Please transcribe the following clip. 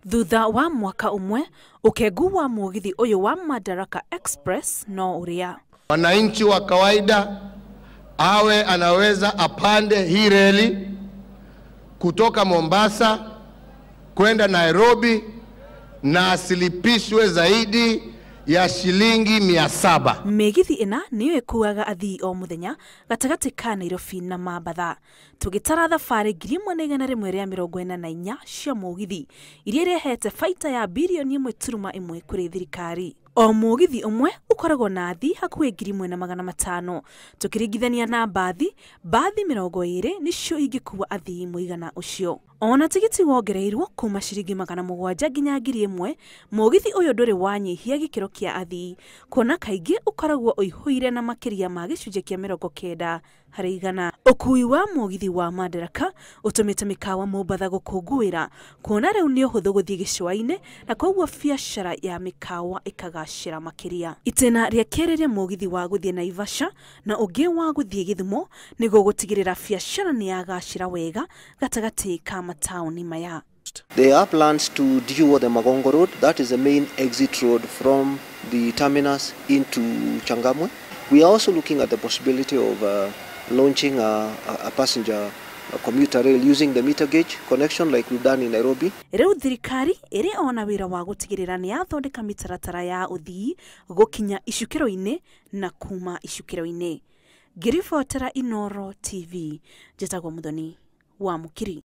Thutha wa mwaka umwe, ukegu wa Mugithi uyu wa Madaraka Express no uria. Wananchi wa kawaida awe anaweza apande hii reli kutoka Mombasa kwenda Nairobi na asilipishwe zaidi ya shilingi 700. Mugithi ina niyo ikuaga athii o muthenya gatagati ka Nairobi na Mombasa. Tugitara thabari 1144 cia Mugithi iria irehete baita ya billioni 1.1 kuri thirikari. O Mugithi umwe ukoragwo na athii hakuhi 1500 tukiringithania na bathi 20 nicio ingikuwa athii muigana ucio. Ona tigiti wongereirwo kuma shiringi 700 nginya 1000, Mugithi uyu nduri wanyihia gikiro kia athii, kuona kaingi ukoragwo uihuire na Makiria ma gicunje kia 90 harĩ 100. Ukui wa Mugithi wa Madaraka utumite mikawa Mombasa gukungwira, kuona riu ni uhuthu guthii gicua-ini na koguo biashara ya mikawa ikagacira Makiria. Itena ria kerere Mugithi wa guthii Naivasha na ungi wa guthii Githumo nigo gutigirira biashara ni yagacira wega gatagati ka matauni maya. There are plans to do the Magongo Road. That is the main exit road from the terminus into Changamwe. We are also looking at the possibility of launching a passenger commuter rail using the meter gauge connection like we've done in Nairobi. Riu thirikari iri ona wira wa gutigirira ni yathondeka mitaratara ya uthii gukinya icukiro-ini na kuma icukiro-ini. Ngiri Inooro TV, Jetagwo Muthoni wa Mukiri.